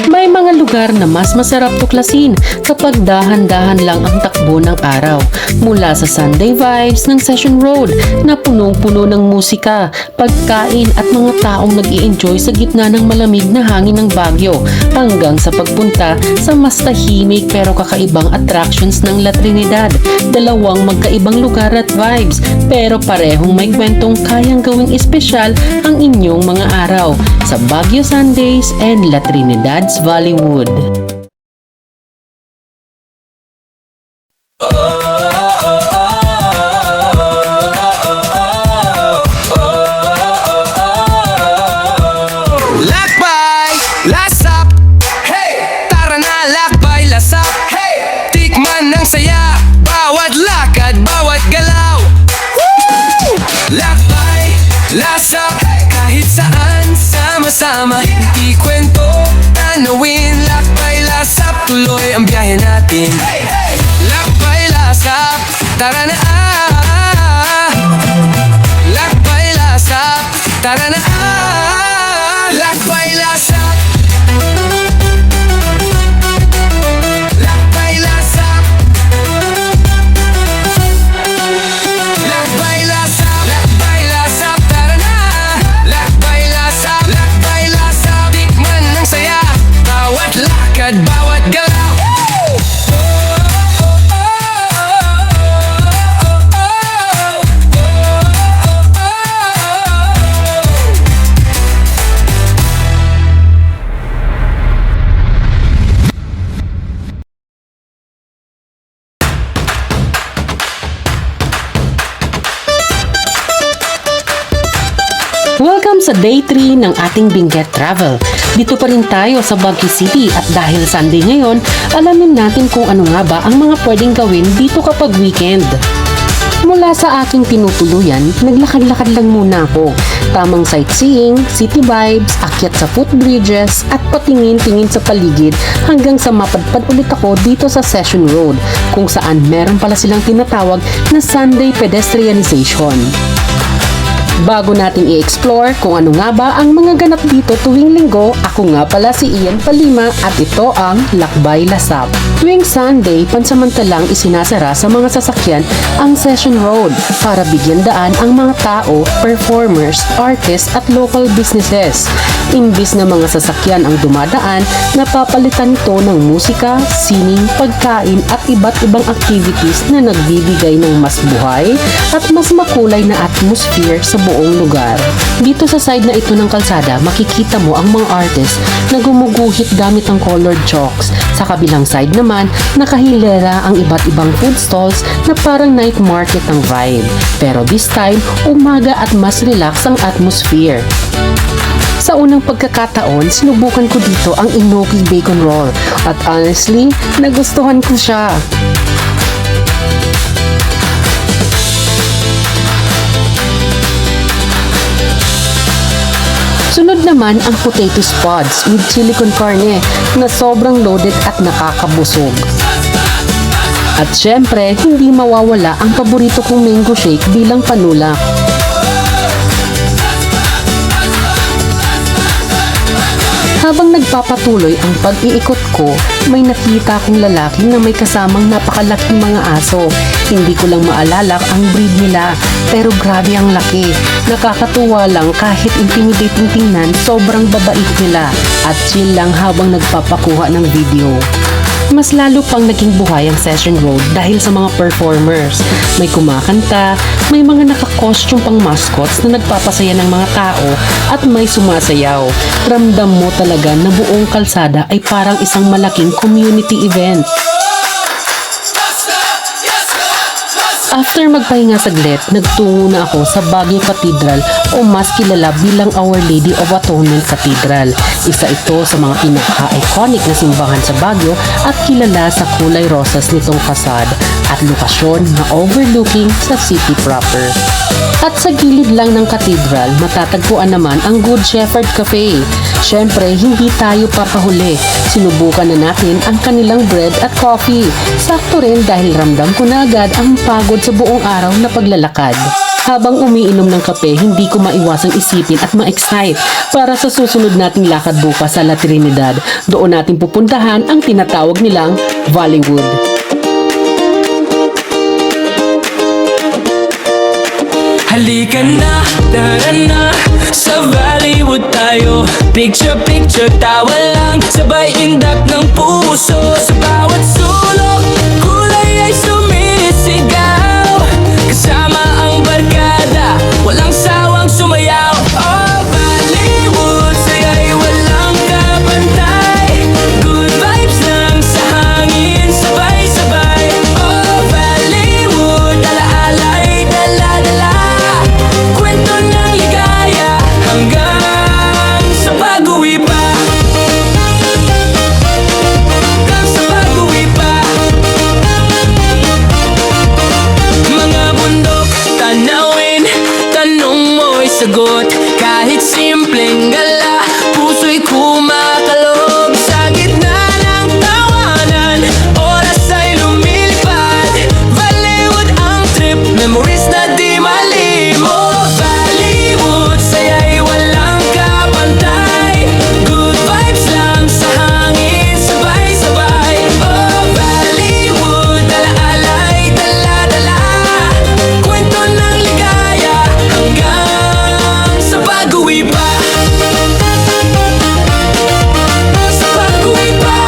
May mga lugar na mas masarap tuklasin kapag dahan-dahan lang ang takbo ng araw. Mula sa Sunday vibes ng Session Road na punong-puno ng musika, pagkain at mga taong nag-i-enjoy sa gitna ng malamig na hangin ng Baguio, hanggang sa pagpunta sa mas tahimik pero kakaibang attractions ng La Trinidad. Dalawang magkaibang lugar at vibes pero parehong may kwentong kayang gawing espesyal ang inyong mga araw sa Baguio Sundays and La Trinidad'S Valleywoood. Lakbay, lasap, hey! Tara na, lakbay, lasap, hey! Tikman ng saya, bawat lakad, bawat galaw. Woo! Lakbay, lasap, kahit saan, sama-sama, hindi kwento, tanawin. Lakbay, lasap, tuloy ang biyahe natin. Hey, hey! Lakbay, lasap, tara na Lakbay, lasap, tara na Lakbay, lasap, lakbay, lasap, lakbay, lasap, lakbay, lasap, tara na Lakbay, lasap, lakbay, lasap, tikman ng saya, bawat lakad, bawat galaw. Welcome sa Day 3 ng ating Benguet Travel. Dito pa rin tayo sa Baguio City at dahil Sunday ngayon, alamin natin kung ano nga ba ang mga pwedeng gawin dito kapag weekend. Mula sa aking tinutuluyan, naglakad-lakad lang muna ako. Tamang sightseeing, city vibes, akyat sa footbridges at patingin-tingin sa paligid hanggang sa mapadpad ulit ako dito sa Session Road kung saan meron pala silang tinatawag na Sunday Pedestrianization. Bago natin i-explore kung ano nga ba ang mga ganap dito tuwing linggo, ako nga pala si Ian Palima at ito ang Lakbay Lasap. Tuwing Sunday, pansamantalang isinasara sa mga sasakyan ang Session Road para bigyan daan ang mga tao, performers, artists at local businesses. Imbis na mga sasakyan ang dumadaan, napapalitan ito ng musika, sining, pagkain at iba't ibang activities na nagbibigay ng mas buhay at mas makulay na atmosphere sa buong lugar. Dito sa side na ito ng kalsada, makikita mo ang mga artists na gumuguhit gamit ang colored chalks. Sa kabilang side naman, nakahilera ang iba't ibang food stalls na parang night market ang vibe. Pero this time, umaga at mas relax ang atmosphere. Sa unang pagkakataon, sinubukan ko dito ang Enoki Bacon Roll at honestly, nagustuhan ko siya. Sunod naman ang potato spuds with chili con carne na sobrang loaded at nakakabusog. At syempre, hindi mawawala ang paborito kong mango shake bilang panulak. Habang nagpapatuloy ang pag-iikot ko, may nakita akong lalaki na may kasamang napakalaking mga aso. Hindi ko lang maalala ang breed nila, pero grabe ang laki. Nakakatuwa lang kahit intimidating tingnan, sobrang babait nila at chill lang habang nagpapakuha ng video. Mas lalo pang naging buhay ang Session Road dahil sa mga performers. May kumakanta, may mga naka-costume pang mascots na nagpapasaya ng mga tao at may sumasayaw. Ramdam mo talaga na buong kalsada ay parang isang malaking community event. After magpahinga saglit, nagtungo na ako sa Baguio Cathedral o mas kilala bilang Our Lady of Atonement Cathedral. Isa ito sa mga pinaka-iconic na simbahan sa Baguio at kilala sa kulay rosas nitong fasad at lokasyon na overlooking sa city proper. At sa gilid lang ng cathedral, matatagpuan naman ang Good Shepherd Café. Syempre, hindi tayo papahuli. Sinubukan na natin ang kanilang bread at coffee. Sakto rin dahil ramdam ko na agad ang pagod sa buong araw na paglalakad. Habang umiinom ng kape, hindi ko maiwasang isipin at ma-excite para sa susunod nating lakad bukas sa La Trinidad. Doon natin pupuntahan ang tinatawag nilang Valleywoood. Halika na, tara na, sa Valleywoood tayo. Picture, picture, tawa lang, sabay indak ng puso. Sa bawat sulok, kulay ay sumisigaw. Kasama ang barkada, walang sawang sumayaw. Oh, Valleywoood, saya'y walang kapantay. Good vibes lang sa hangin, sabay-sabay. Oh, Valleywoood, ala-alay, dala-dala. Kwento ng ligaya hanggang sa pag-uwi pa. Hanggang sa pag-uwi pa. Mga bundok, tanawin, tanong mo'y sagot. Kahit simpleng gala, puso'y kumakalog. Sa gitna ng tawanan, oras ay lumilipad. Valleywoood ang trip, memories na di malimo. Valleywoood, saya'y walang kapantay. Good vibes lang sa hangin, sabay-sabay. Oh, Valleywoood, ala-alay, dala-dala. Kwento ng ligaya hanggang sa pag-uwi pa. Sa pag-uwi pa.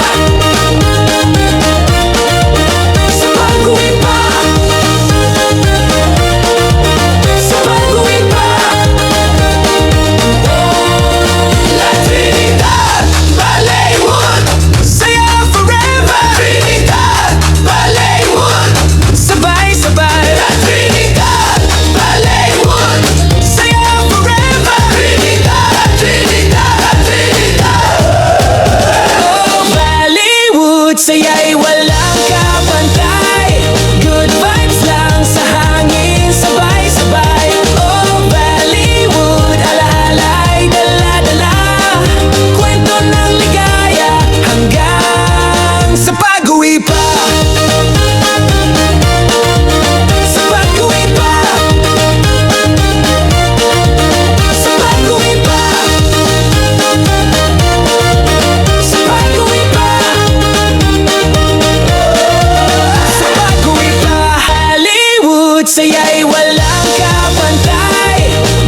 Sa pag-uwi pa. Sa pag-uwi pa. La Trinidad, Valleywoood, saya forever. Trinidad, Valleywoood, sabay-sabay. La Trinidad, Valleywoood, saya forever. Trinidad, Trinidad, Trinidad. Oh, Valleywoood, saya'y walang kapantay. Good vibes lang sa hangin, sabay-sabay. Oh, Valleywoood, ala-alay, dala-dala. Kwento ng ligaya hanggang sa pag-uwi pa. Sa pag-uwi pa. Sa pag-uwi pa. Sa pag-uwi pa. Sa pag-uwi pa. Valleywoood, saya'y walang kapantay.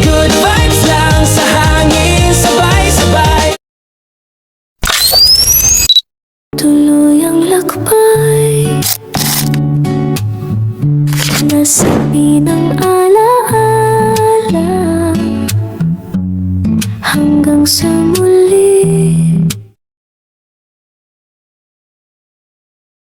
Good vibes lang sa hangin, sabay-sabay. Tuloy ang lakbay, nasabi ng alaala, hanggang sa